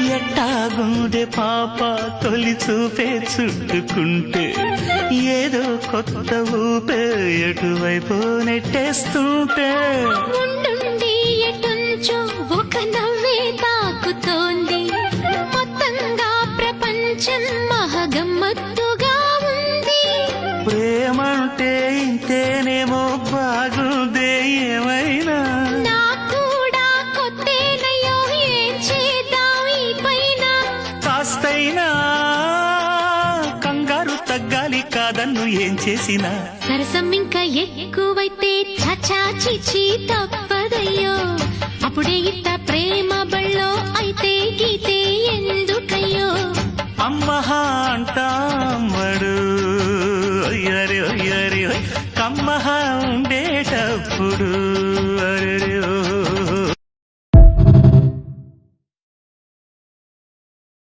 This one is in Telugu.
ఎట్టాగుండే పాప తొలి చూపే చుట్టుకుంటే ఏదో కొత్త ఊపే ఎటువైపు నెట్టేస్తుంటే ఉండుండి ఎటుంచో ఒక నవ్వే తాకుతోంది మొత్తంగా ప్రపంచం మహగమ్మత్తుగా ఉంది ప్రేమంటే ఇంతేనేమో బాగుందే ఏమైనా నాకు కూడా కొత్తేనయ్యో ఏం చేద్దాం ఈ పైన కాస్తైనా కంగారు తగ్గాలి కాదన్ను ఏం చేసినా సరసం ఇంకా ఎక్కువైతే చచా చిచి తప్పదయ్యో అప్పుడే ఇట్ట ప్రేమ బళ్ళో అయితే గీతే